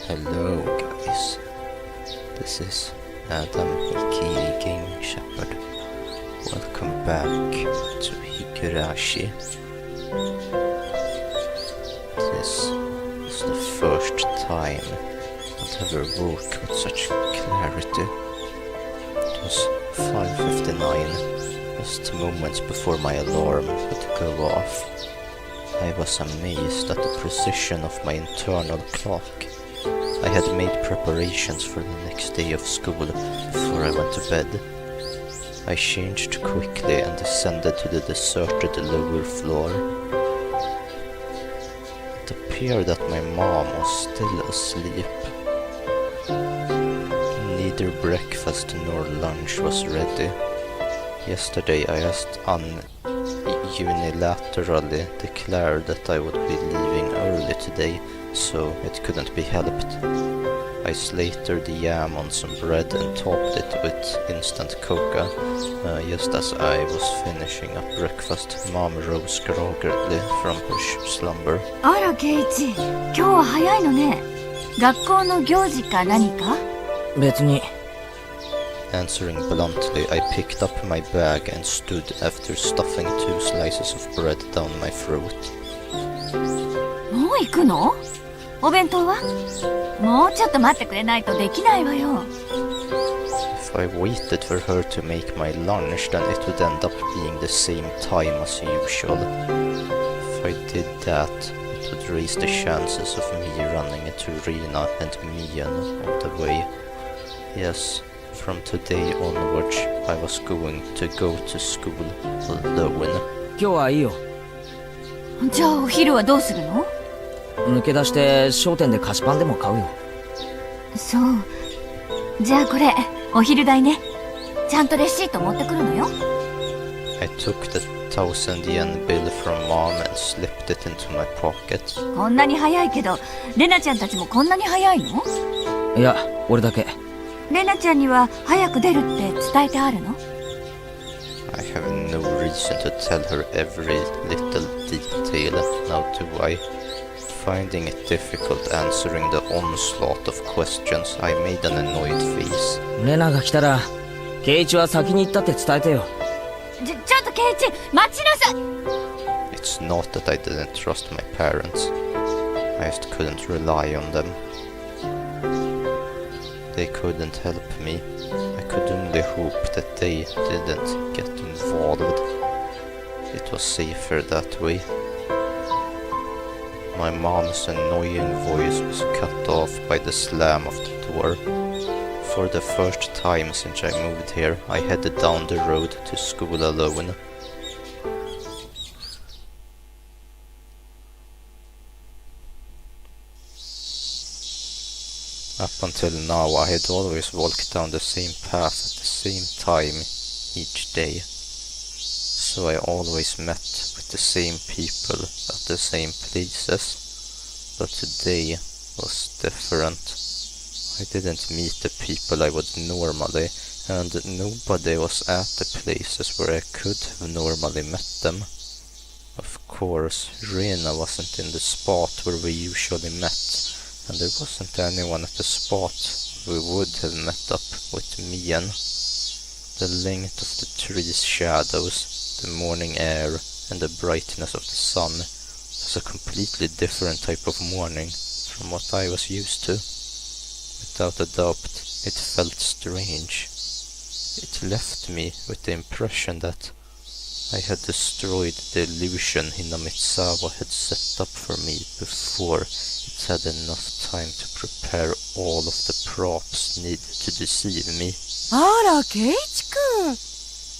Hello guys, this is Adam Aka Gaming Shepherd. Welcome back to Higurashi. This was the first time I'd ever woke with such clarity. It was 5:59, just moments before my alarm would go off. I was amazed at the precision of my internal clock. I had made preparations for the next day of school before I went to bed. I changed quickly and descended to the deserted lower floor. It appeared that my mom was still asleep. Neither breakfast nor lunch was ready. Yesterday I just unilaterally declared that I would be leaving early today, so it couldn't be helped. I slathered the yam on some bread and topped it with instant coca. Just as I was finishing up breakfast, Mom rose groggily from her slumber. あら、ケイチ、今日は早いのね。学校の行事か何か？別に。Answering bluntly, I picked up my bag and stood after stuffing 2 slices of bread down my throat. もう行くの？お弁当は？もうちょっと待ってくれないとできないわよ。If I waited for her to make my lunch, then it would end up being the same time as usual. If I did that, it would raise the chances of me running into Rina and Mian on the way. Yes, from today onwards, I was going to go to school alone. 今日はいいよ。じゃあお昼はどうするの？抜け出して商店で菓子パンでも買うよ。そう。じゃあこれ、お昼代ね。ちゃんとレシート持ってくるのよ。I took the 1,000 yen bill from Mom and slipped it into my pocket. こんなに早いけど、レナちゃんたちもこんなに早いの？いや、俺だけ。レナちゃんには早く出るって伝えてあるの？ I have no reason to tell her every little detail, now do I? Finding it difficult answering the onslaught of questions, I made an annoyed face. レナが来たら、ケイチは先に行ったって伝えてよ。ちょっとケイチ、待ちなさい。 It's not that I didn't trust my parents. I just couldn't rely on them. They couldn't help me. I could only hope that they didn't get involved. It was safer that way. My mom's annoying voice was cut off by the slam of the door. For the first time since I moved here, I headed down the road to school alone. Up until now, I had always walked down the same path at the same time each day. So I always met with the same people at the same places. But today was different. I didn't meet the people I would normally, and nobody was at the places where I could have normally met them. Of course, Rina wasn't in the spot where we usually met, and there wasn't anyone at the spot we would have met up with Mian. The length of the trees' shadows, the morning air, and the brightness of the sun was a completely different type of morning from what I was used to. Without a doubt, it felt strange. It left me with the impression that I had destroyed the illusion Hinamizawa had set up for me before it had enough time to prepare all of the props needed to deceive me. あら、ケイチ君。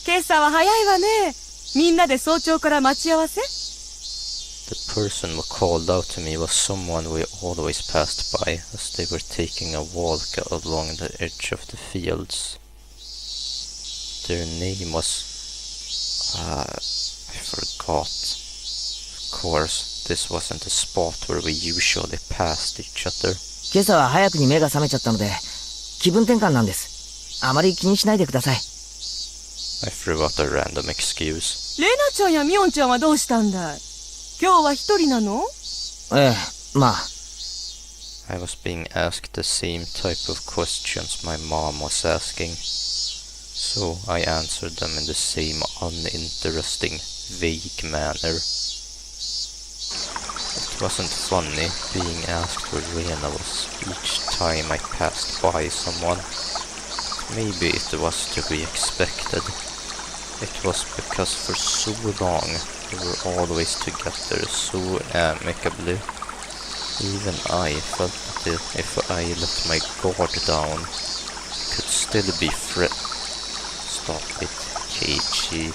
今朝は早いわね。みんなで早朝から待ち合わせ？ The person who called out to me was someone we always passed by as they were taking a walk along the edge of the fields. Their name was... I forgot. Of course, this wasn't the spot where we usually passed each other. 今朝は早くに目が覚めちゃったので、気分転換なんです。あまり気にしないでください。I threw out a random excuse. レナちゃんやミオンちゃんはどうしたんだい？今日は一人なの？ええ、まあ。I was being asked the same type of questions my mom was asking, so I answered them in the same uninteresting, vague manner. It wasn't funny being asked where Rena was each time I passed by someone. Maybe it was to be expected. It was because for so long we were always together so amicably. Even I felt that if I let my guard down, it could still be Stop it, Keiichi.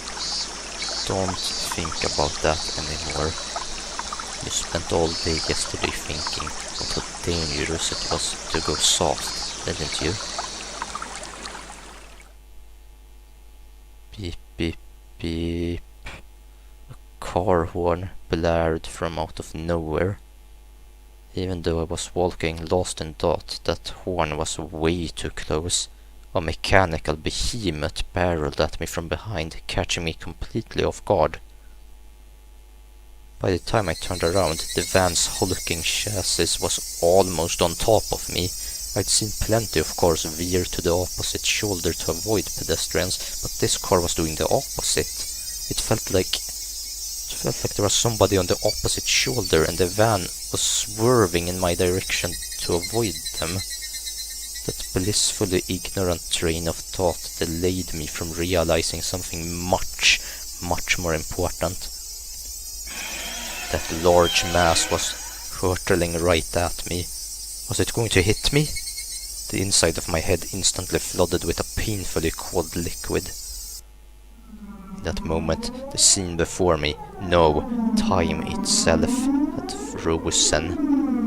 Don't think about that anymore. You spent all day yesterday thinking about how dangerous it was to go soft, didn't you? Beep, beep, beep. A car horn blared from out of nowhere. Even though I was walking lost in thought, that horn was way too close. A mechanical behemoth barreled at me from behind, catching me completely off guard. By the time I turned around, the van's hulking chassis was almost on top of me. I'd seen plenty of cars veer to the opposite shoulder to avoid pedestrians, but this car was doing the opposite. It felt like there was somebody on the opposite shoulder and the van was swerving in my direction to avoid them. That blissfully ignorant train of thought delayed me from realizing something much, much more important. That large mass was hurtling right at me. Was it going to hit me? The inside of my head instantly flooded with a painfully cold liquid. In that moment, the scene before me, no, time itself, had frozen.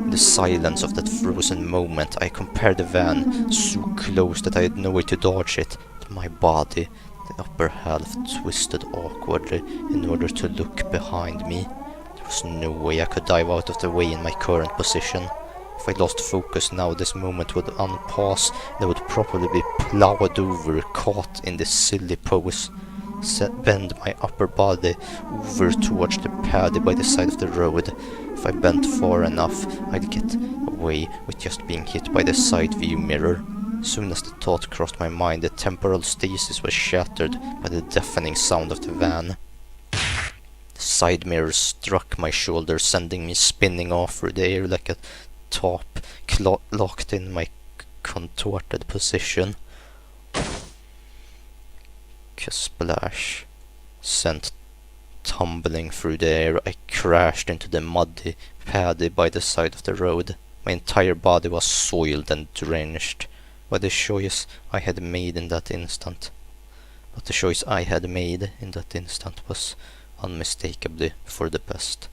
In the silence of that frozen moment, I compared the van, so close that I had no way to dodge it, to my body. The upper half twisted awkwardly in order to look behind me. There was no way I could dive out of the way in my current position. If I lost focus now, this moment would unpause, and I would probably be plowed over, caught in this silly pose. Bend my upper body over towards the paddy by the side of the road. If I bent far enough, I'd get away with just being hit by the side view mirror. Soon as the thought crossed my mind, the temporal stasis was shattered by the deafening sound of the van. The side mirror struck my shoulder, sending me spinning off through the air like a top locked in my contorted position. Splash. Sent tumbling through the air, I crashed into the muddy paddy by the side of the road. My entire body was soiled and drenched by the choice I had made in that instant. But the choice I had made in that instant was unmistakably for the best.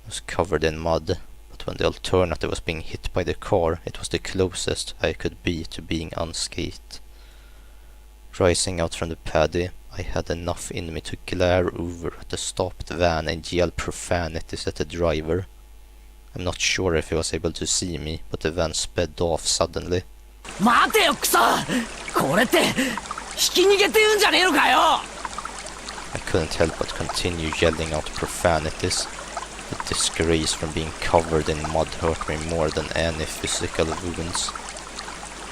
I was covered in mud, but when the alternative was being hit by the car, it was the closest I could be to being unscathed. Rising out from the paddy, I had enough in me to glare over at the stopped van and yell profanities at the driver. I'm not sure if he was able to see me, but the van sped off suddenly. 待てよクソこれって引き逃げって言うんじゃねえのかよ I couldn't help but continue yelling out profanities. The disgrace from being covered in mud hurt me more than any physical wounds.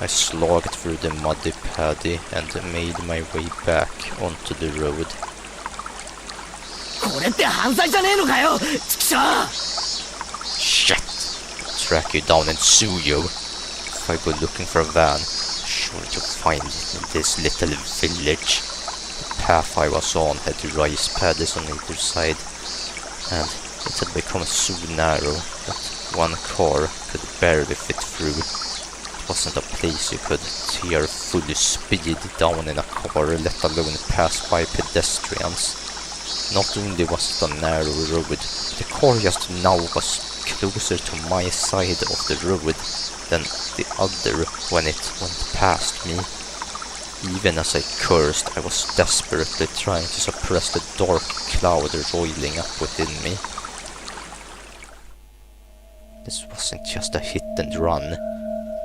I slogged through the muddy paddy and made my way back onto the road. これって犯罪じゃねえのかよチクショー Shit! I'll track you down and sue you. If I go looking for a van, I'm sure to find it in this little village. The path I was on had rice paddies on either side, and it had become so narrow that one car could barely fit through. It wasn't a place you could tear full speed down in a car, let alone pass by pedestrians. Not only was it a narrow road, the car just now was closer to my side of the road than the other when it went past me. Even as I cursed, I was desperately trying to suppress the dark cloud roiling up within me. This wasn't just a hit and run.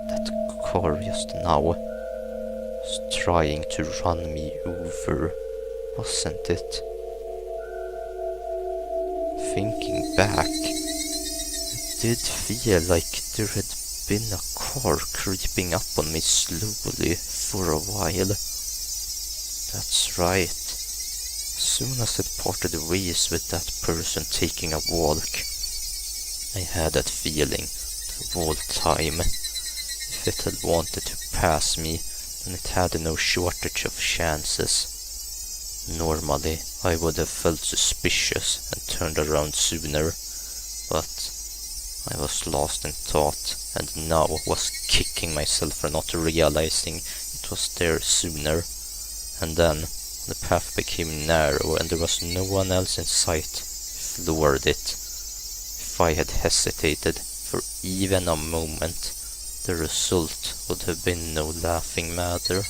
That car just now was trying to run me over, wasn't it? Thinking back, it did feel like there had been a car creeping up on me slowly for a while. That's right. As soon as it parted ways with that person taking a walk, I had that feeling the whole time. If it had wanted to pass me, then it had no shortage of chances. Normally, I would have felt suspicious and turned around sooner, but I was lost in thought and now was kicking myself for not realizing it was there sooner. And then the path became narrow and there was no one else in sight. I floored it. If I had hesitated for even a moment, the result would have been no laughing matter.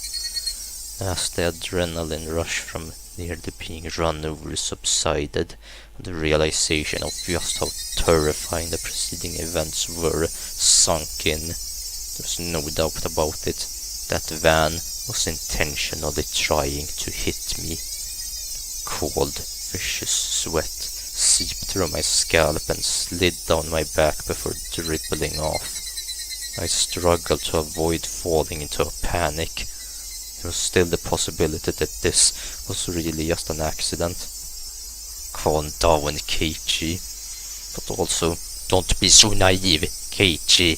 As the adrenaline rush from nearly being run over subsided, and the realization of just how terrifying the preceding events were sunk in, there was no doubt about it. That van was intentionally trying to hit me. Cold, vicious sweat seeped through my scalp and slid down my back before dribbling off. I struggled to avoid falling into a panic. There was still the possibility that this was really just an accident. Calm down, Keiichi. But also, don't be so naive, Keiichi.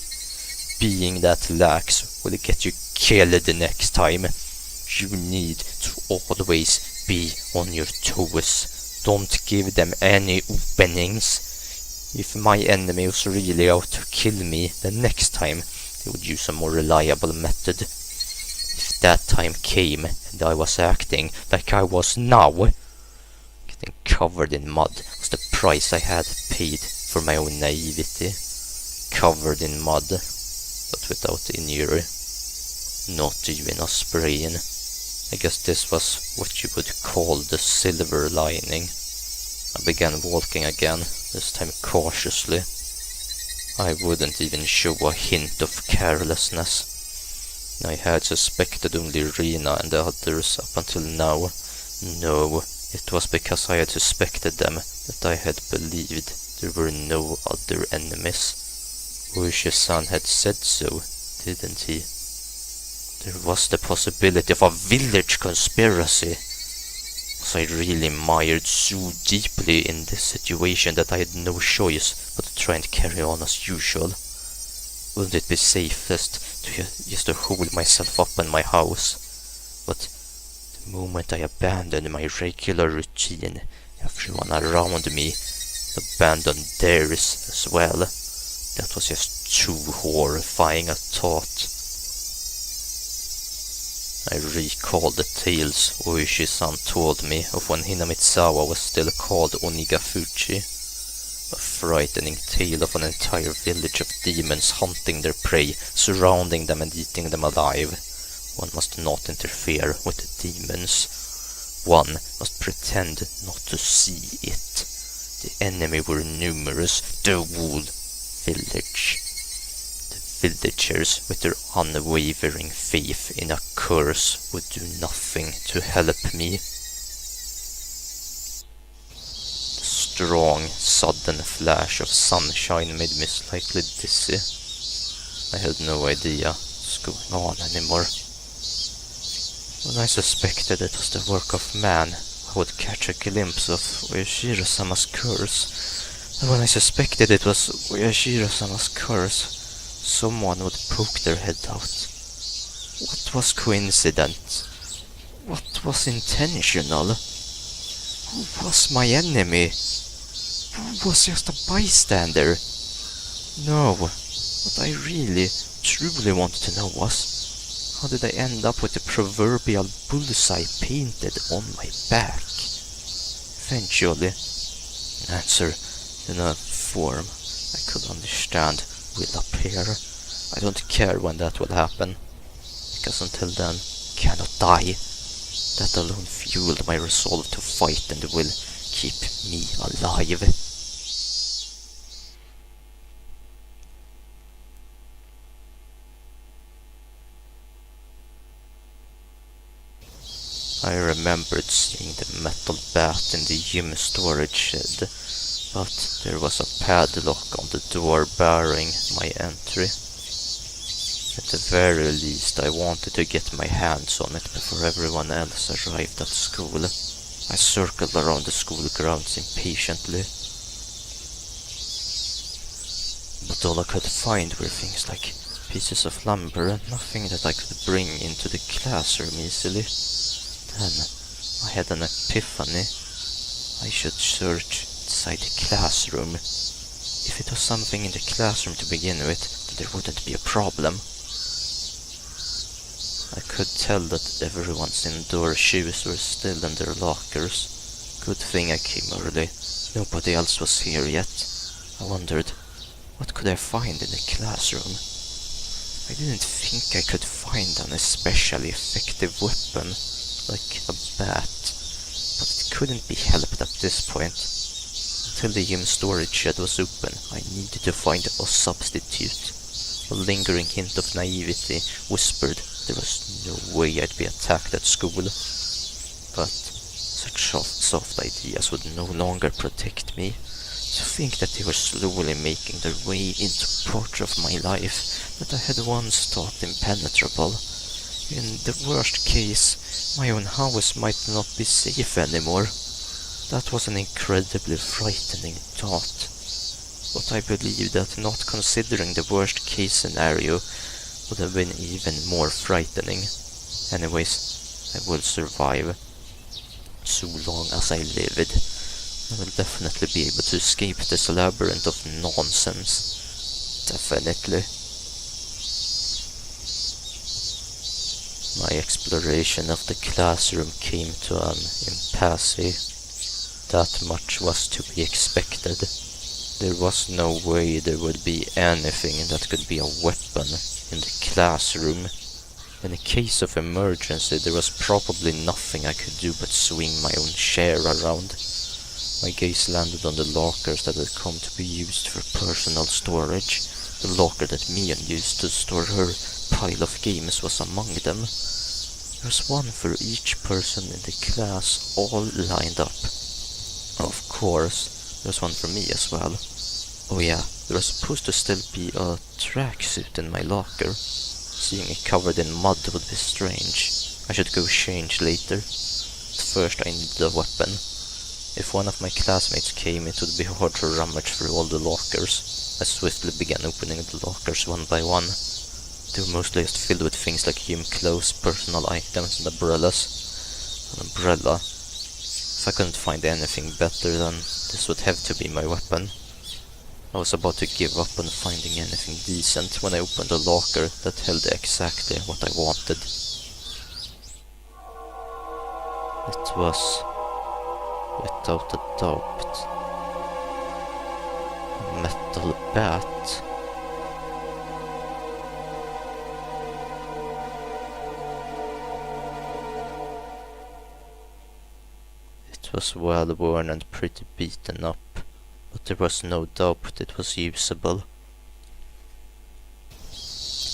Being that lax will get you killed the next time. You need to always be on your toes. Don't give them any openings. If my enemy was really out to kill me, then next time they would use a more reliable method. If that time came and I was acting like I was now, getting covered in mud was the price I had paid for my own naivety. Covered in mud, but without injury. Not even a sprain. I guess this was what you would call the silver lining. I began walking again, this time cautiously. I wouldn't even show a hint of carelessness. I had suspected only Rina and the others up until now. No, it was because I had suspected them that I had believed there were no other enemies. Uishi-san had said so, didn't he? There was the possibility of a village conspiracy. Was I really mired so deeply in this situation that I had no choice but to try and carry on as usual? Wouldn't it be safest to just hold myself up in my house? But the moment I abandoned my regular routine, everyone around me abandoned theirs as well. That was just too horrifying a thought. I recalled the tales Oishi-san told me of when Hinamitsuwa was still called Onikakushi. A frightening tale of an entire village of demons hunting their prey, surrounding them and eating them alive. One must not interfere with the demons. One must pretend not to see it. The enemy were numerous, the whole village. The villagers, with their unwavering faith in a curse, would do nothing to help me. The strong, sudden flash of sunshine made me slightly dizzy. I had no idea what was going on anymore. When I suspected it was the work of man, I would catch a glimpse of Ueshiro-sama's curse. And when I suspected it was Ueshiro-sama's curse, someone would poke their head out. What was coincidence? What was intentional? Who was my enemy? Who was just a bystander? No, what I really, truly wanted to know was, how did I end up with the proverbial bullseye painted on my back? Eventually, an answer in a form I could understand will appear. I don't care when that will happen, because until then, I cannot die. That alone fueled my resolve to fight and will keep me alive. I remembered seeing the metal bat in the gym storage shed, but there was a padlock on the door barring my entry. At the very least, I wanted to get my hands on it before everyone else arrived at school. I circled around the school grounds impatiently. But all I could find were things like pieces of lumber and nothing that I could bring into the classroom easily. Then I had an epiphany. I should search inside the classroom. If it was something in the classroom to begin with, then there wouldn't be a problem. I could tell that everyone's indoor shoes were still in their lockers. Good thing I came early. Nobody else was here yet. I wondered, what could I find in the classroom? I didn't think I could find an especially effective weapon, like a bat, but it couldn't be helped at this point. Until the gym storage shed was open, I needed to find a substitute. A lingering hint of naivety whispered there was no way I'd be attacked at school. But such soft ideas would no longer protect me. To think that they were slowly making their way into part of my life that I had once thought impenetrable. In the worst case, my own house might not be safe anymore. That was an incredibly frightening thought. But I believe that not considering the worst case scenario would have been even more frightening. Anyways, I will survive. So long as I lived, I will definitely be able to escape this labyrinth of nonsense. Definitely. My exploration of the classroom came to an impasse. That much was to be expected. There was no way there would be anything that could be a weapon in the classroom. In a case of emergency, there was probably nothing I could do but swing my own chair around. My gaze landed on the lockers that had come to be used for personal storage. The locker that Mian used to store her pile of games was among them. There was one for each person in the class, all lined up. Of course, there was one for me as well. Oh yeah, there was supposed to still be a tracksuit in my locker. Seeing it covered in mud would be strange. I should go change later. But first I needed a weapon. If one of my classmates came, it would be hard to rummage through all the lockers. I swiftly began opening the lockers one by one. They were mostly just filled with things like gym clothes, personal items, and umbrellas. An umbrella. If I couldn't find anything better, then this would have to be my weapon. I was about to give up on finding anything decent when I opened a locker that held exactly what I wanted. It was, without a doubt, a metal bat. It was well worn and pretty beaten up, but there was no doubt it was usable.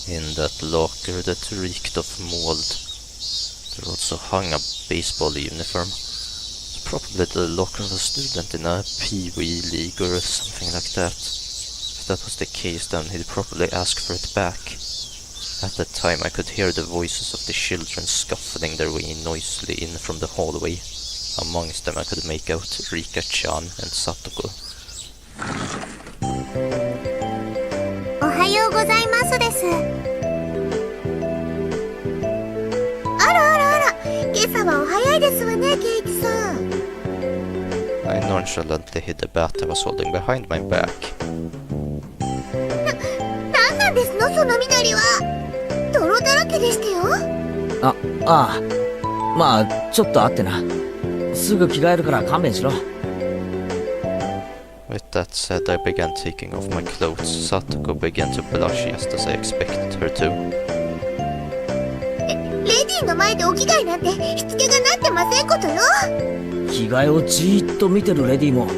In that locker that reeked of mold, there also hung a baseball uniform. It's probably the locker of a student in a pee-wee league or something like that. If that was the case, then he'd probably ask for it back. At that time I could hear the voices of the children scuffling their way noisily in from the hallway. Amongst them I could make out Rika-chan and Satoko. おはようございますです。あらあらあら、今朝はお早いですわね、ケイチさん。I nonchalantly hid the bat I was holding behind my back. なんなんですの、その緑は。泥だらけでしたよ。ああ。まあ、ちょっとあってな。すぐ着替えるから勘弁しろ。With that said, I began taking off my clothes. Satoko began to blush just as I expected her to. レディーの前でお着替えなんてしつけがなってませんことよ。着替えをじーっと見てるレディも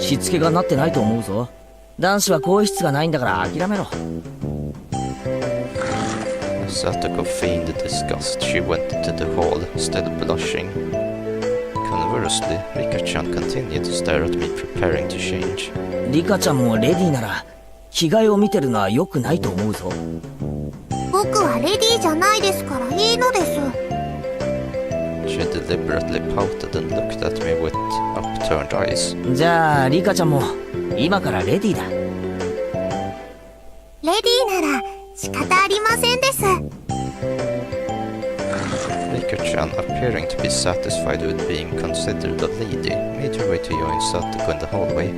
しつけがなってないと思うぞ。男子は更衣室がないんだから諦めろ。Satoko feigned disgust. She went into the hall, still blushing. Conversely, Rika-chan continued to stare at me, preparing to change. リカちゃんもレディーなら着替えを見てるのは良くないと思うぞ。お僕はレディーじゃないですからいいのです。She deliberately pouted and looked at me with upturned eyes. じゃあリカちゃんも今からレディーだ。レディーなら仕方ありませんです。Rika-chan, appearing to be satisfied with being considered a lady, made her way to join Satoko in the hallway.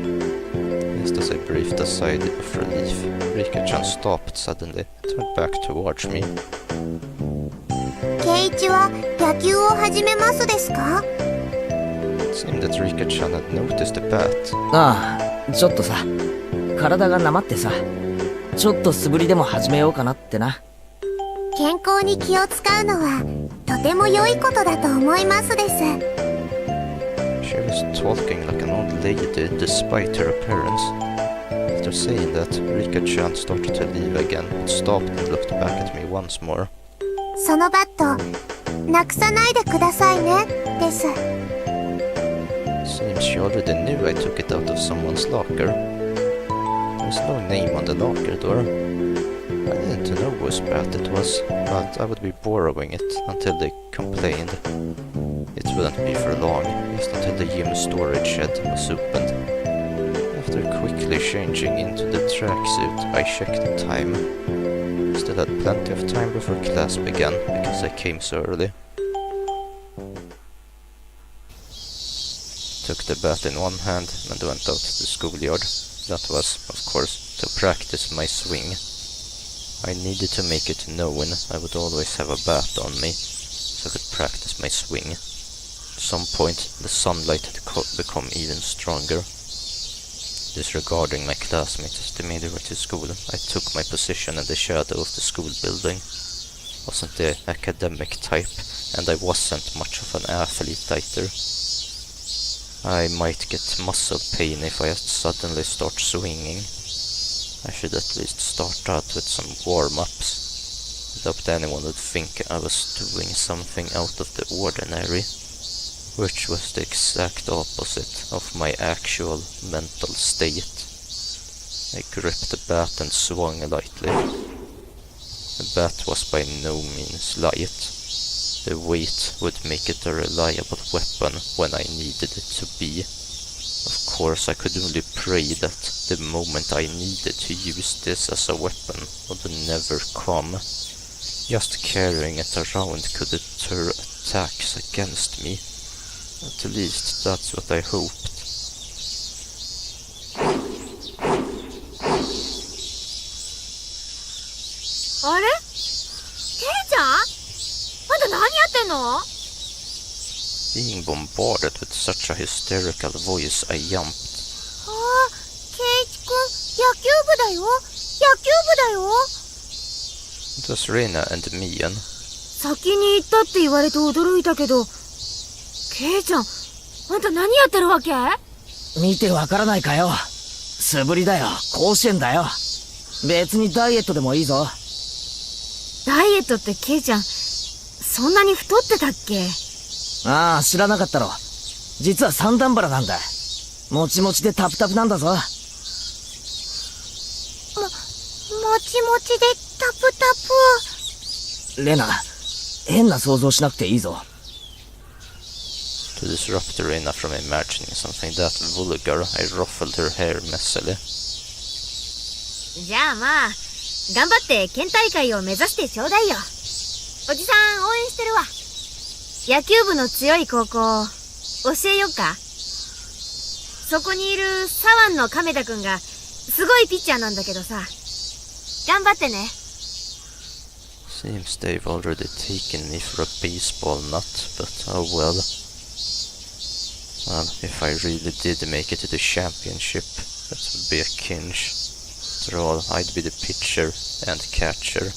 Just as I breathed a sigh of relief, Rika-chan stopped suddenly and turned back towards me. ケイチは野球を始めますですか？ It seemed that Rika-chan had noticed the bat. ああ、ちょっとさ、体がなまってさ、ちょっと素振りでも始めようかなってな。健康に気を使うのはとても良いことだと思いますです。 She was talking like an old lady despite her appearance. After saying that, Rika-chan started to leave again, but stopped and looked back at me once more. そのバットなくさないでくださいねです。 Seems she already knew I took it out of someone's locker. There was no name on the locker door. I didn't know whose bat it was, but I would be borrowing it until they complained. It wouldn't be for long, just until the gym storage shed was opened. After quickly changing into the tracksuit, I checked the time. Still had plenty of time before class began, because I came so early. Took the bat in one hand and went out to the schoolyard. That was, of course, to practice my swing. I needed to make it known I would always have a bat on me, so I could practice my swing. At some point, the sunlight had become even stronger. Disregarding my classmates as they made their way to school, I took my position in the shadow of the school building. Wasn't the academic type, and I wasn't much of an athlete either. I might get muscle pain if I suddenly start swinging. I should at least start out with some warm-ups. I doubt anyone would think I was doing something out of the ordinary, which was the exact opposite of my actual mental state. I gripped the bat and swung lightly. The bat was by no means light. The weight would make it a reliable weapon when I needed it to be. Of course, I could only pray that the moment I needed to use this as a weapon would never come. Just carrying it around could deter attacks against me. At least that's what I hoped. あれ？ケイちゃん？まだ何やってんの？ Being bombarded with such a hysterical voice, I jumped. ああ、ケイチくん、野球部だよ。野球部だよ。It was Reina and Mian. 先に行ったって言われて驚いたけど、ケイちゃん、あんた何やってるわけ？見てわからないかよ。素振りだよ。甲子園だよ。別にダイエットでもいいぞ。ダイエットってケイちゃん、そんなに太ってたっけ？ああ、知らなかったろ。実は三段腹なんだ。もちもちでタプタプなんだぞ。もちもちでタプタプ。レナ、変な想像しなくていいぞ。To disrupt Reina from imagining something that vulgar, I ruffled her hair messily. じゃあまあ、頑張って県大会を目指してちょうだいよ。おじさん応援してるわ。野球部の強い高校、教えよっか？そこにいる左腕の亀田くんが、すごいピッチャーなんだけどさ。頑張ってね。Seems they've already taken me for a baseball nut, but oh well. Well, if I really did make it to the championship, that would be a cinch. After all, I'd be the pitcher and catcher.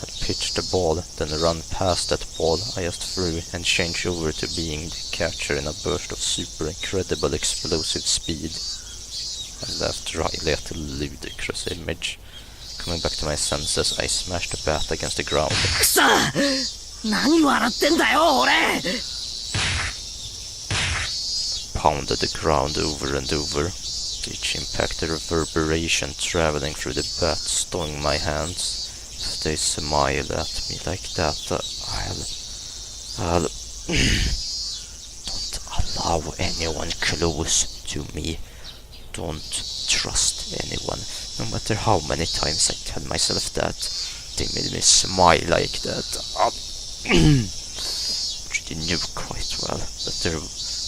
I'd pitch the ball, then run past that ball I just threw and change over to being the catcher in a burst of super incredible explosive speed. I laughed dryly at the ludicrous image. Coming back to my senses, I smashed the bat against the ground. くそ！何笑ってんだよ、俺！ Pounded the ground over and over. Each impact a reverberation traveling through the bat stung my hands. If they smile at me like that, I'll don't allow anyone close to me. Don't trust anyone. No matter how many times I tell myself that, they made me smile like that. She knew quite well that there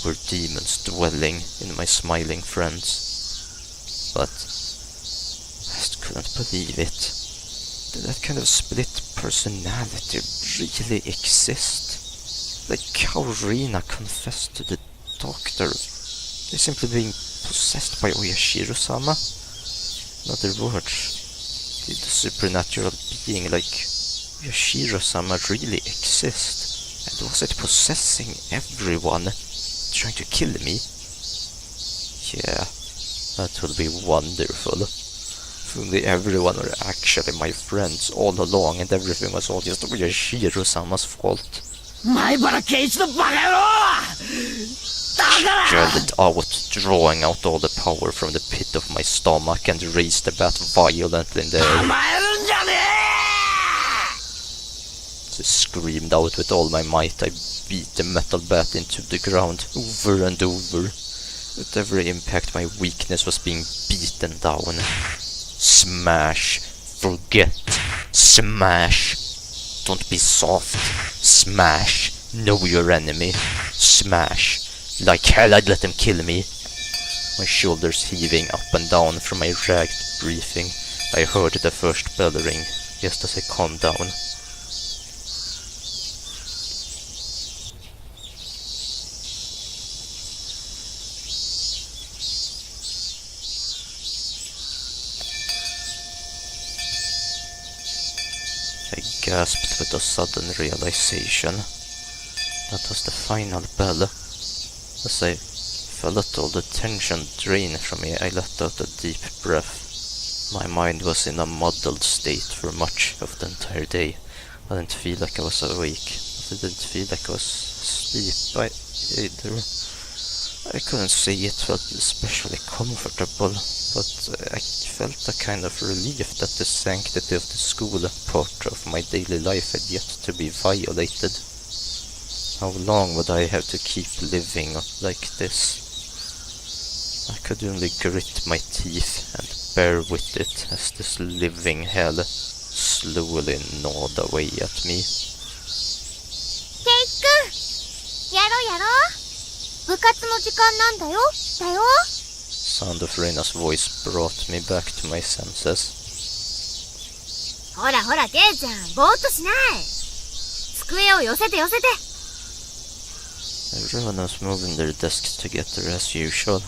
were demons dwelling in my smiling friends. But I just couldn't believe it. Did that kind of split personality really exist? Like how Rina confessed to the doctor. They're simply being possessed by Oyashiro-sama. In other words, did the supernatural being like Oyashiro-sama really exist? And was it possessing everyone, trying to kill me? Yeah, that would be wonderful. If only everyone were actually my friends all along and everything was all just Oyashiro-sama's fault. Yelled out, drawing out all the power from the pit of my stomach and raised the bat violently in the air. I screamed out with all my might. I beat the metal bat into the ground over and over. With every impact my weakness was being beaten down. Smash. Forget. Smash. Don't be soft. Smash. Know your enemy. Smash. Like hell I'd let them kill me. My shoulders heaving up and down from my ragged breathing. I heard the first bell ring just as I calmed down. I gasped with a sudden realization. That was the final bell. As I felt all the tension drain from me, I let out a deep breath. My mind was in a muddled state for much of the entire day. I didn't feel like I was awake. I didn't feel like I was asleep either. I couldn't say it felt especially comfortable, but I felt a kind of relief that the sanctity of the school part of my daily life had yet to be violated. How long would I have to keep living like this? I could only grit my teeth and bear with it as this living hell slowly gnawed away at me. Keiko! やろうやろう部活の時間なんだよだよ Sound of Reina's voice brought me back to my senses. ほらほら、ケイちゃん、ぼーっとしない。机を寄せて寄せて。Everyone was moving their desks together as usual.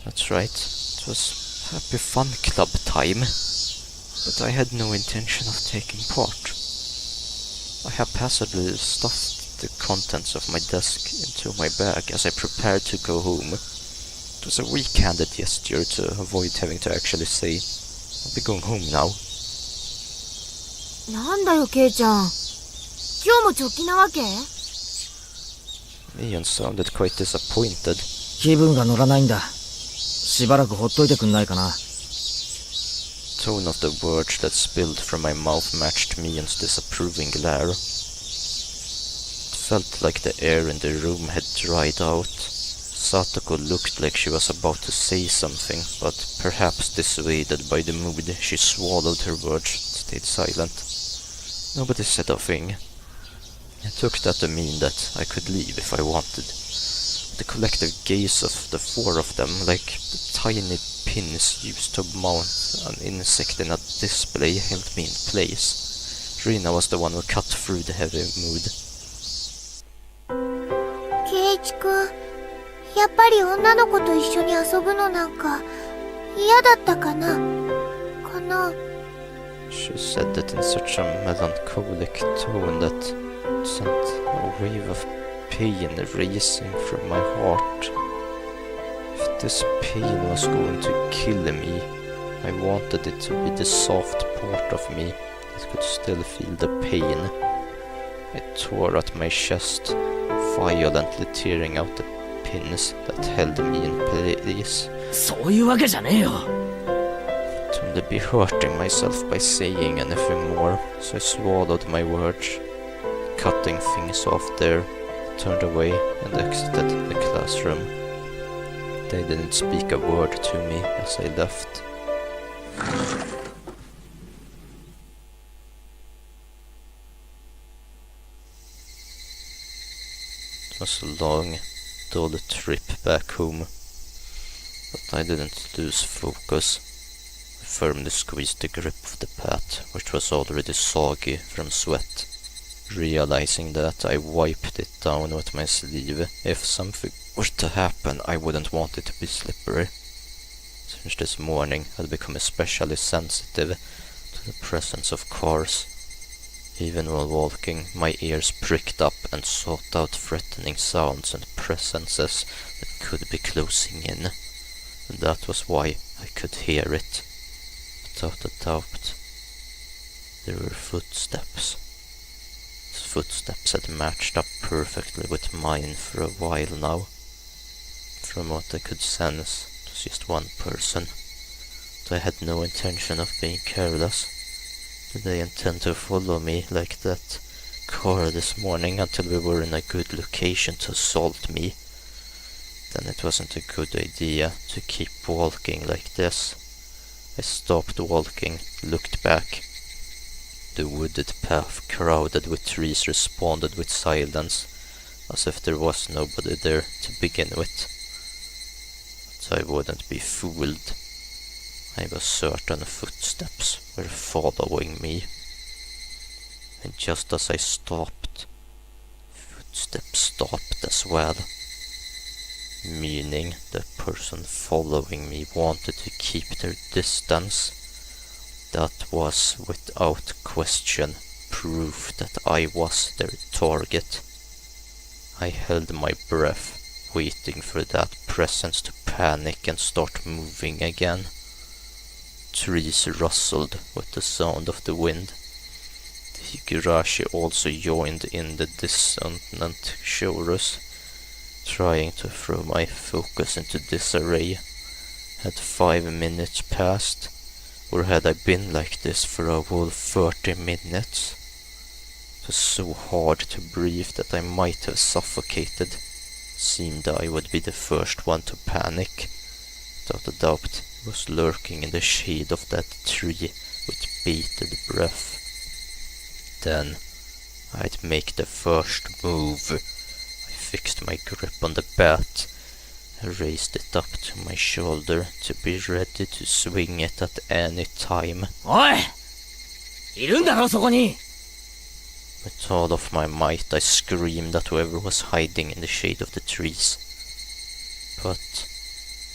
That's right, it was happy fun club time, but I had no intention of taking part. I haphazardly stuffed the contents of my desk into my bag as I prepared to go home. It was a weak-handed gesture to avoid having to actually say, I'll be going home now. なんだよ、ケイちゃん。今日も直帰なわけ？ Ian sounded quite disappointed. 気分が乗らないんだ。しばらくほっといてくんないかな。Tone of the words that spilled from my mouth matched Mian's disapproving glare. It felt like the air in the room had dried out. Satoko looked like she was about to say something, but perhaps dissuaded by the mood, she swallowed her words and stayed silent. Nobody said a thing. I took that to mean that I could leave if I wanted. The collective gaze of the four of them, like the tiny pins used to mount an insect in a display, held me in place. Rina was the one who cut through the heavy mood. ケイチ君、やっぱり女の子と一緒に遊ぶのなんか嫌だったかなShe said it in such a melancholic tone that it sent a wave of pain racing from my heart. If this pain was going to kill me, I wanted it to be the soft part of me that could still feel the pain. I tore at my chest, violently tearing out the pins that held me in place. そういうわけじゃねえよ。To rather be hurting myself by saying anything more, so I swallowed my words, cutting things off there, turned away and exited the classroom. They didn't speak a word to me as I left. It was a long, dull trip back home, but I didn't lose focus. I firmly squeezed the grip of the path, which was already soggy from sweat, realizing that I wiped it down with my sleeve. If something were to happen, I wouldn't want it to be slippery. Since this morning, I'd become especially sensitive to the presence of cars. Even while walking, my ears pricked up and sought out threatening sounds and presences that could be closing in. And that was why I could hear it. Without a doubt, there were footsteps. These footsteps had matched up perfectly with mine for a while now. From what I could sense, it was just one person. But I had no intention of being careless. Did they intend to follow me like that car this morning until we were in a good location to assault me? Then it wasn't a good idea to keep walking like this. I stopped walking, looked back. The wooded path crowded with trees responded with silence, as if there was nobody there to begin with. But I wouldn't be fooled. I was certain footsteps were following me. And just as I stopped, footsteps stopped as well. Meaning the person following me wanted to keep their distance. That was, without question, proof that I was their target. I held my breath, waiting for that presence to panic and start moving again. Trees rustled with the sound of the wind. The Higurashi also joined in the dissonant chorus, trying to throw my focus into disarray. Had 5 minutes passed, or had I been like this for a whole 30 minutes? It was so hard to breathe that I might have suffocated. It seemed I would be the first one to panic. Without a doubt, he was lurking in the shade of that tree with bated breath. Then I'd make the first move. I fixed my grip on the bat. I raised it up to my shoulder to be ready to swing it at any time. おい！いるんだろ、そこに！ With all of my might, I screamed at whoever was hiding in the shade of the trees. But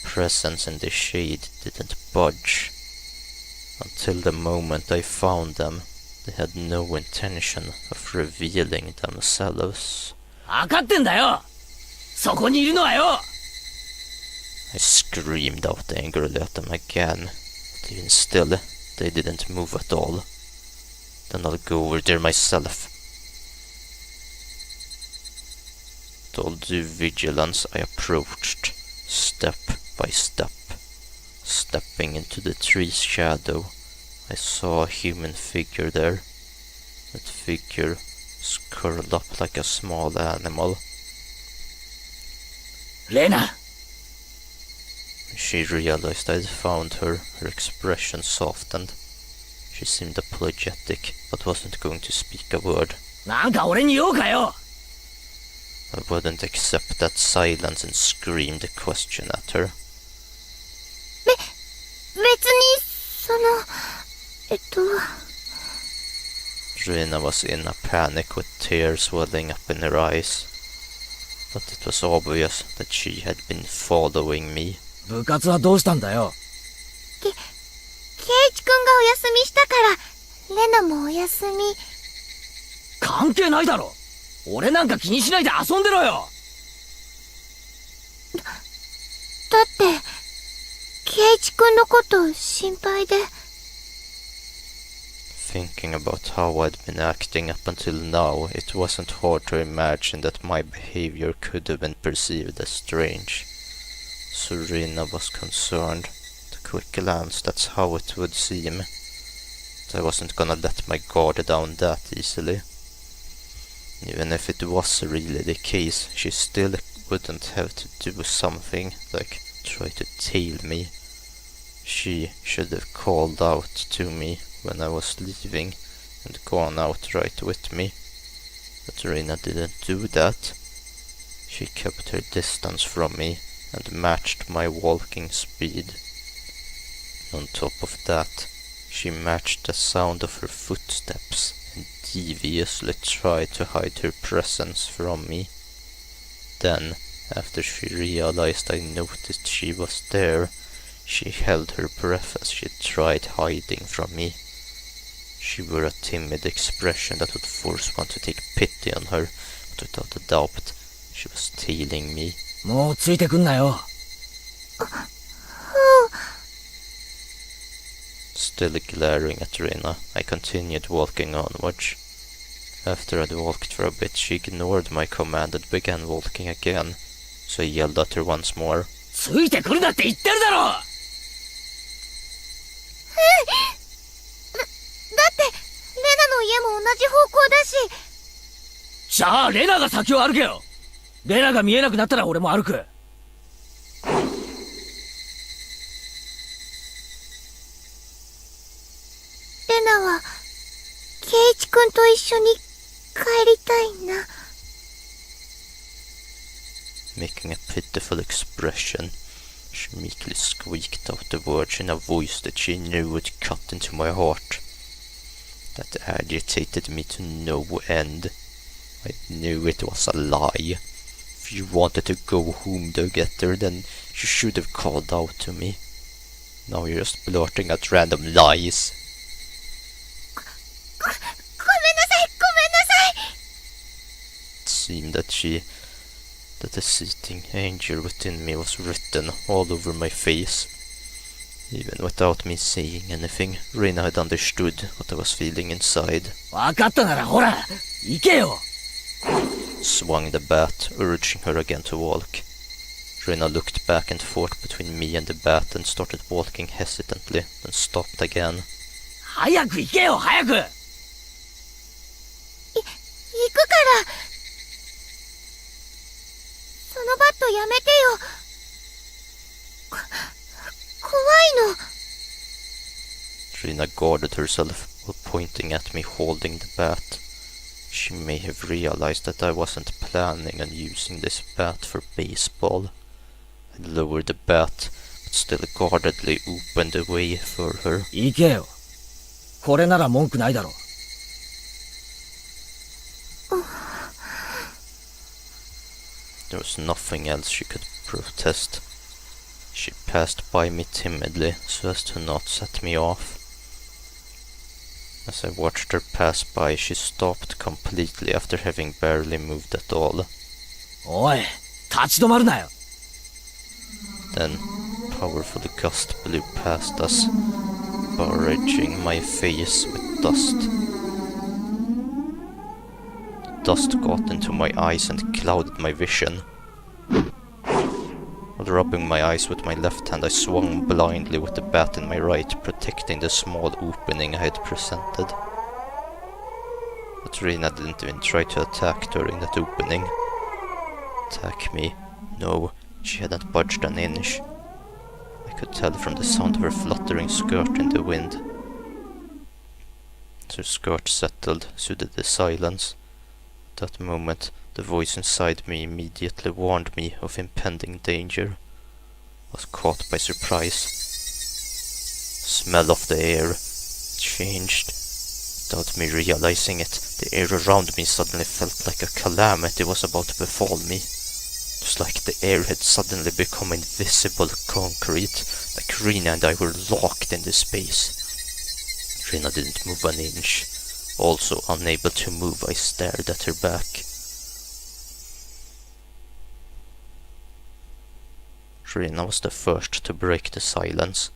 presence in the shade didn't budge. Until the moment I found them, they had no intention of revealing themselves. 分かってんだよ！そこにいるのはよ！ I screamed out angrily at them again, but even still, they didn't move at all. Then I'll go over there myself. With all due vigilance, I approached, step by step. Stepping into the tree's shadow, I saw a human figure there. That figure was curled up like a small animal. レナ！ When she realized I'd found her, her expression softened. She seemed apologetic, but wasn't going to speak a word. なんか俺に用かよ！ I wouldn't accept that silence and screamed a question at her. 別に、Rina was in a panic with tears welling up in her eyes. But it was obvious that she had been following me. 部活はどうしたんだよ？ケイチ君がお休みしたから、レナもお休み。関係ないだろ！俺なんか気にしないで遊んでろよ！だって、ケイチ君のこと心配で。Thinking about how I'd been acting up until now, it wasn't hard to imagine that my behavior could have been perceived as strange. So Rina was concerned. The quick glance, that's how it would seem. But I wasn't gonna let my guard down that easily. Even if it was really the case, she still wouldn't have to do something like try to tail me. She should have called out to me when I was leaving and gone out right with me. But Reina didn't do that. She kept her distance from me and matched my walking speed. On top of that, she matched the sound of her footsteps and deviously tried to hide her presence from me. Then, after she realized I noticed she was there, she held her breath as she tried hiding from me. She wore a timid expression that would force one to take pity on her, but without a doubt, she was tailing me. もうついてくんなよ。Still glaring at Reina, I continued walking onwards. After I'd walked for a bit, she ignored my command and began walking again, so I yelled at her once more. ついてくるなって言ってるだろ。だってレナの家も同じ方向だし。じゃあレナが先を歩けよ。レナが見えなくなったら俺も歩く。レナはケイチ君と一緒に帰りたいな。Making a pitiful expression, she meekly squeaked out the words in a voice that she knew would cut into my heart. That agitated me to no end. I knew it was a lie. If you wanted to go home together, then you should have called out to me. Now you're just blurting out random lies. ごめんなさい、ごめんなさい。 It seemed that the seething anger within me was written all over my face. Even without me saying anything, Reina had understood what I was feeling inside. わかったならほら、行けよ。Swung the bat, urging her again to walk. Reina looked back and forth between me and the bat and started walking hesitantly, then stopped again. 早く行けよ、早く。行くから。そのバットやめてよ。怖いの。Reina guarded herself while pointing at me holding the bat. She may have realized that I wasn't planning on using this bat for baseball. I lowered the bat, but still guardedly opened the way for her. 行けよ。これなら文句ないだろ。There was nothing else she could protest. She passed by me timidly so as to not set me off. As I watched her pass by, she stopped completely after having barely moved at all. おい、立ち止まるなよ。Then, powerful gust blew past us, barraging my face with dust. Dust got into my eyes and clouded my vision. While rubbing my eyes with my left hand, I swung blindly with the bat in my right, protecting the small opening I had presented. But Reina didn't even try to attack during that opening. Attack me? No, she hadn't budged an inch. I could tell from the sound of her fluttering skirt in the wind. As her skirt settled, so did the silence. At that moment, the voice inside me immediately warned me of impending danger. I was caught by surprise. The smell of the air changed. Without me realizing it, the air around me suddenly felt like a calamity was about to befall me. It was like the air had suddenly become invisible concrete, like Reina and I were locked into space. Reina didn't move an inch. Also unable to move, I stared at her back. Reina was the first to break the silence.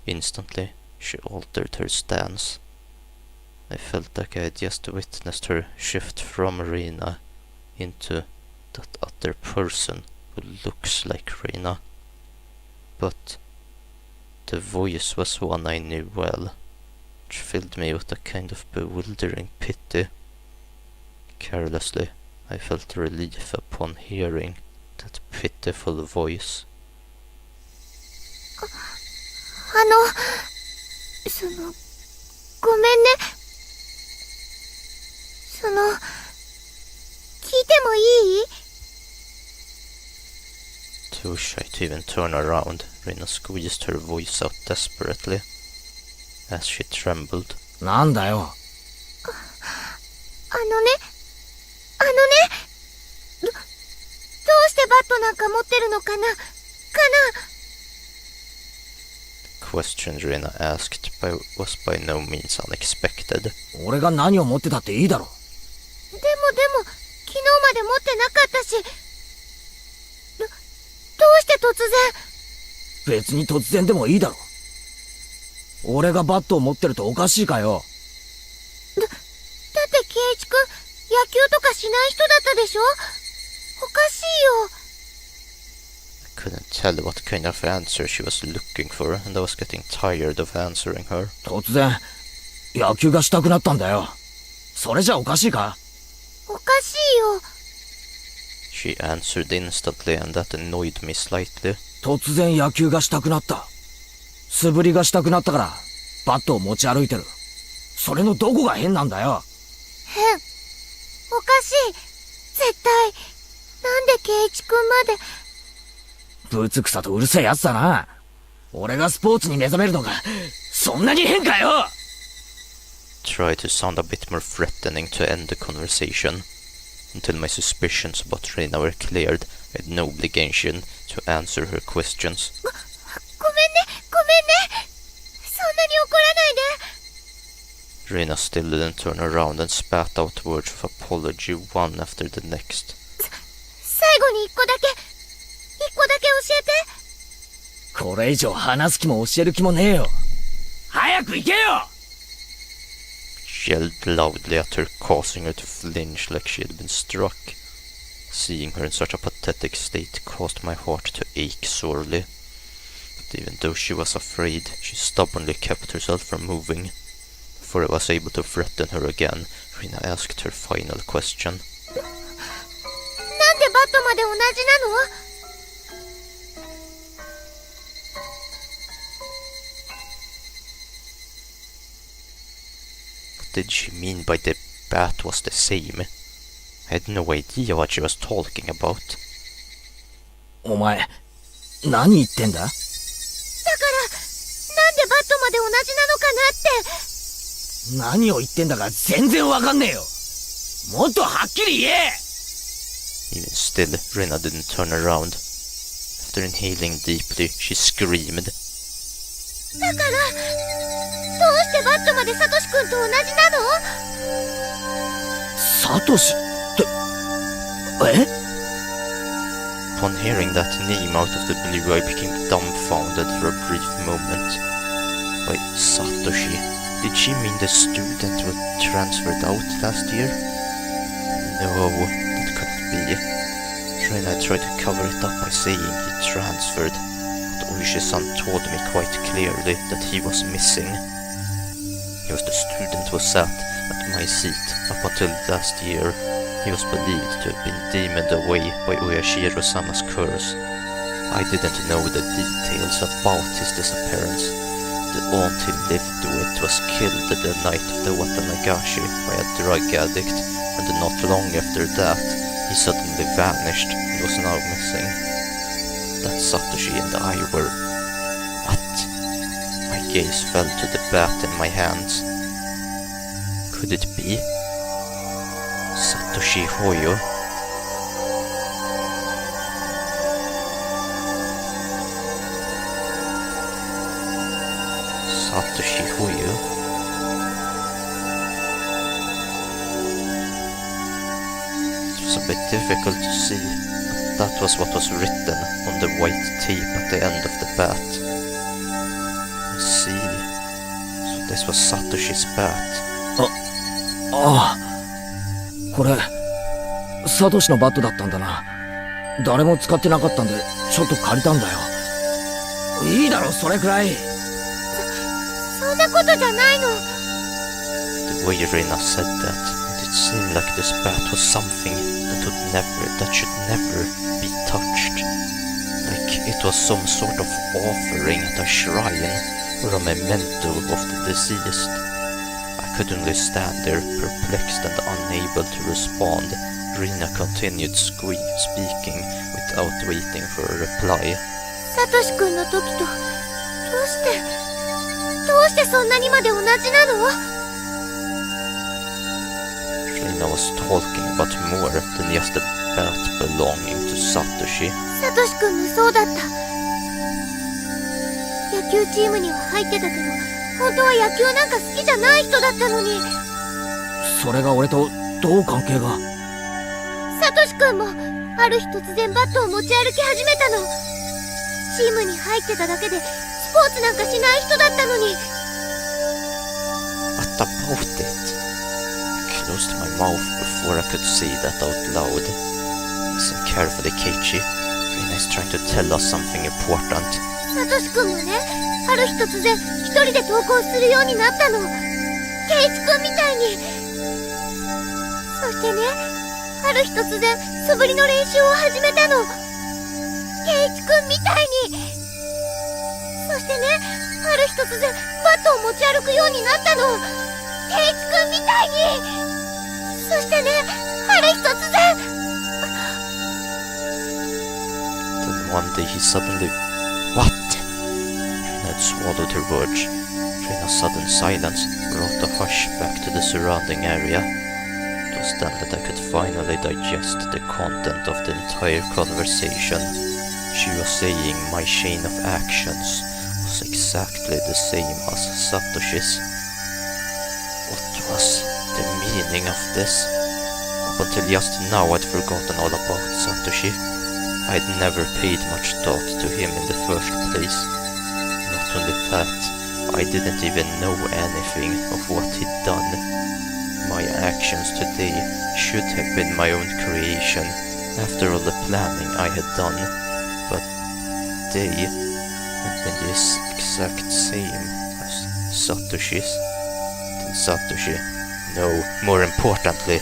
Instantly, she altered her stance. I felt like I had just witnessed her shift from Reina into that other person who looks like Reina. But The voice was one I knew well, which filled me with a kind of bewildering pity. Carelessly, I felt relief upon hearing that pitiful voice. ごめんね。聞いてもいい？ Too shy to even turn around, Rina squeezed her voice out desperately, as she trembled. なんだよ。どうしてバットなんか持ってるのかな？ The question Rina asked was by no means unexpected. 俺が何を持ってたっていいだろ。でも、昨日まで持ってなかったし。どうして突然？別に突然でもいいだろ。俺がバットを持ってるとおかしいかよ。だって圭一君、野球とかしない人だったでしょ？おかしいよ。I couldn't tell what kind of answer she was looking for, and I was getting tired of answering her. 突然、野球がしたくなったんだよ。それじゃおかしいか？おかしいよ。She answered instantly, and that annoyed me slightly. 突然野球がしたくなった。素振りがしたくなったから、バットを持ち歩いてる。それのどこが変なんだよ。変。おかしい。絶対。なんで圭一君まで。ぶつくさとうるせえやつだな。俺がスポーツに目覚めるのが、そんなに変かよ。Tried to sound a bit more threatening to end the conversation. Until my suspicions about Rina were cleared, I had no obligation to answer her questions. ごめんね。そんなに怒らないで。 Rina still didn't turn around and spat out words of apology one after the next. 最後に一個だけ教えて。これ以上話す気も教える気もねえよ。早く行けよ。Yelled loudly at her, causing her to flinch like she had been struck. Seeing her in such a pathetic state caused my heart to ache sorely. But even though she was afraid, she stubbornly kept herself from moving. Before I was able to threaten her again, Rina asked her final question. なんでバットまで同じなの？ What did she mean by the bat was the same? I had no idea what she was talking about. お前、何言ってんだ？だから、なんでバットまで同じなのかなって。何を言ってんだか全然わかんねえよ。もっとはっきり言え。 Even still, Rina didn't turn around. After inhaling deeply, she screamed. だから、どうしてバットまでサトシ君と同じなの？サトシって、Upon hearing that name out of the blue, I became dumbfounded for a brief moment. Why, Satoshi? Did she mean the student who transferred out last year? No, that couldn't be. Rina tried to cover it up by saying he transferred, but Oishi-san told me quite clearly that he was missing. He was the student who sat at my seat up until last year. He was believed to have been demoned away by Oyashiro-sama's curse. I didn't know the details about his disappearance. The aunt he lived with was killed the night of the Watanagashi by a drug addict, and not long after that, he suddenly vanished and was now missing. That Satoshi and I were... What? My gaze fell to the bat in my hands. Could it be? Satoshi Hoyo? Satoshi Hoyo? It was a bit difficult to see, but that was what was written on the white tape at the end of the bat. I see. So this was Satoshi's bat. ああ、これ、サトシのバットだったんだな。誰も使ってなかったんで、ちょっと借りたんだよ。いいだろ、それくらい。たことじゃないの。 The way Rina said that, it seemed like this bat was something that should never be touched. Like it was some sort of offering at a shrine or a memento of the deceased. I could only stand there, perplexed and unable to respond. Rina continued speaking without waiting for a reply. サトシ君の時と、どうしてそんなにまで同じなの？ Rina was talking about more than just a bat belonging to Satoshi. サトシ君もそうだった。野球チームには入ってたけど、本当は野球なんか好きじゃない人だったのに。それが俺とどう関係が？サトシ君もある日突然バットを持ち歩き始めたの。チームに入ってただけでスポーツなんかしない人だったのに。 What about it? I closed my mouth before I could say that out loud. Listen carefully, Keiichi. Rina is trying to tell us something important. サトシ君もね、ある日突然一人で登校するようになったの。ケイチ君みたいに。そしてね、ある日突然素振りの練習を始めたの。ケイチ君みたいに。そしてね、ある日突然バットを持ち歩くようになったの。ケイチ君みたいに。そしてね、ある日突然。Then one day he suddenly... What? Rina had swallowed her words. Rina's sudden silence brought a hush back to the surrounding area. It was then that I could finally digest the content of the entire conversation. She was saying my chain of actions was exactly the same as Satoshi's. What was the meaning of this? Up until just now I'd forgotten all about Satoshi. I'd never paid much thought to him in the first place. Not only that, I didn't even know anything of what he'd done. My actions today should have been my own creation, after all the planning I had done. But they had been the exact same as Satoshi's. Then Satoshi... No, more importantly,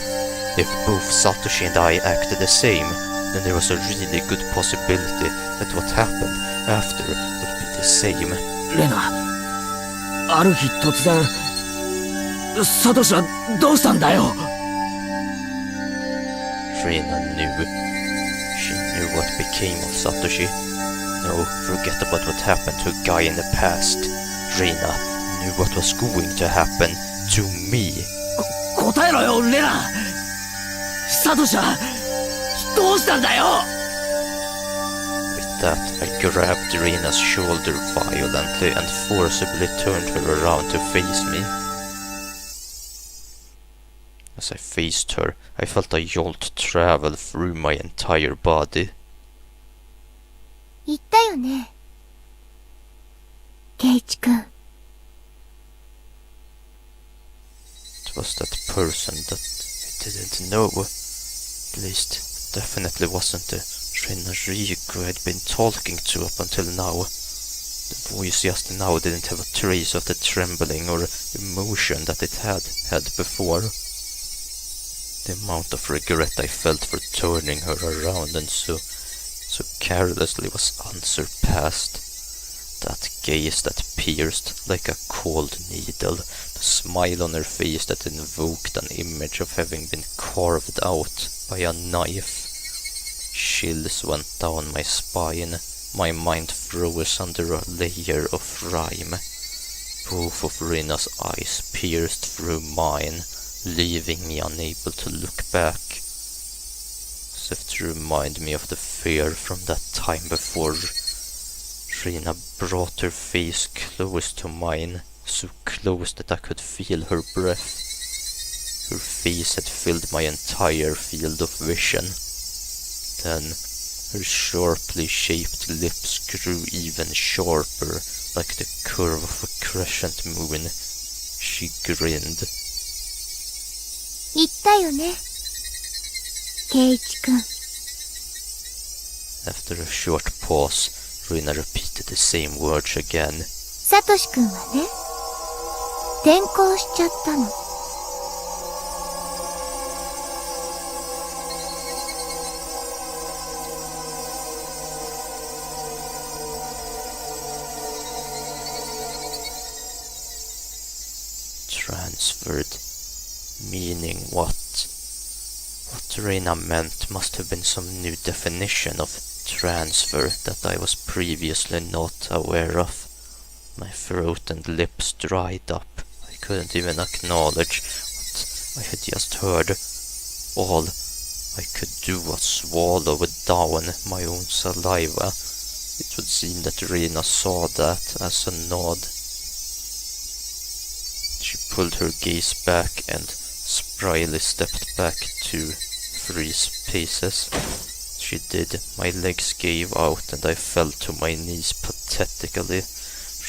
if both Satoshi and I acted the same, then there was a really good possibility that what happened after would be the same. レナ、ある日突然、サトシはどうしたんだよ？ Rina knew. She knew what became of Satoshi. No, forget about what happened to a guy in the past. Rina knew what was going to happen to me. 答えろよ、レナ。サトシはどうしたんだよ？ With that, I grabbed Rina's shoulder violently and forcibly turned her around to face me. As I faced her, I felt a jolt travel through my entire body. 言ったよね、ケイチ君。It was that person that I didn't know. At least, it definitely wasn't the Rina Riku I'd been talking to up until now. The voice just now didn't have a trace of the trembling or emotion that it had before. The amount of regret I felt for turning her around and so carelessly was unsurpassed. That gaze that pierced like a cold needle, the smile on her face that invoked an image of having been carved out by a knife. Chills went down my spine, my mind froze under a layer of rime. Both of Rina's eyes pierced through mine, leaving me unable to look back. As if to remind me of the fear from that time before, Rina brought her face close to mine, so close that I could feel her breath. Her face had filled my entire field of vision. Then, her sharply shaped lips grew even sharper, like the curve of a crescent moon. She grinned. 言ったよね、ケイチ君。 After a short pause, Rina repeated the same words again. サトシ君はね、転校しちゃったの。Transferred. Meaning what? What Reina meant must have been some new definition of transfer that I was previously not aware of. My throat and lips dried up. I couldn't even acknowledge what I had just heard. All I could do was swallow down my own saliva. It would seem that Reina saw that as a nod. She pulled her gaze back and spryly stepped back 2-3 paces. She did. My legs gave out and I fell to my knees pathetically.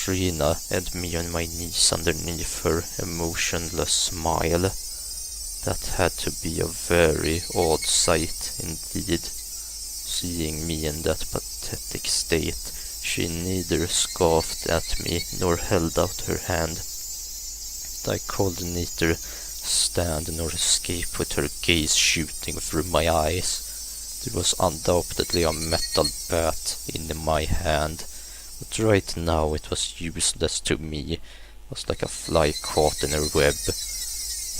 Reina and me on my knees underneath her emotionless smile. That had to be a very odd sight indeed. Seeing me in that pathetic state, she neither scoffed at me nor held out her hand. I could neither stand nor escape with her gaze shooting through my eyes. There was undoubtedly a metal bat in my hand, but right now it was useless to me. It was like a fly caught in her web.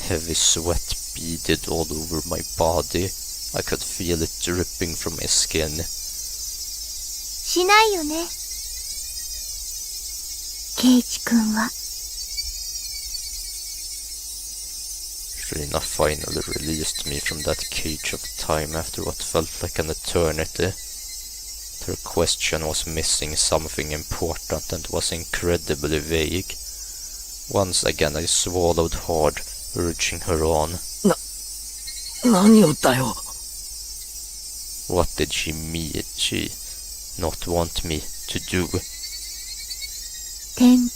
Heavy sweat beaded all over my body. I could feel it dripping from my skin. しないよね。ケイチ君は。Reina finally released me from that cage of time after what felt like an eternity. Her question was missing something important and was incredibly vague. Once again I swallowed hard, urging her on. 何をだよ。What did she mean? She not want me to do? 転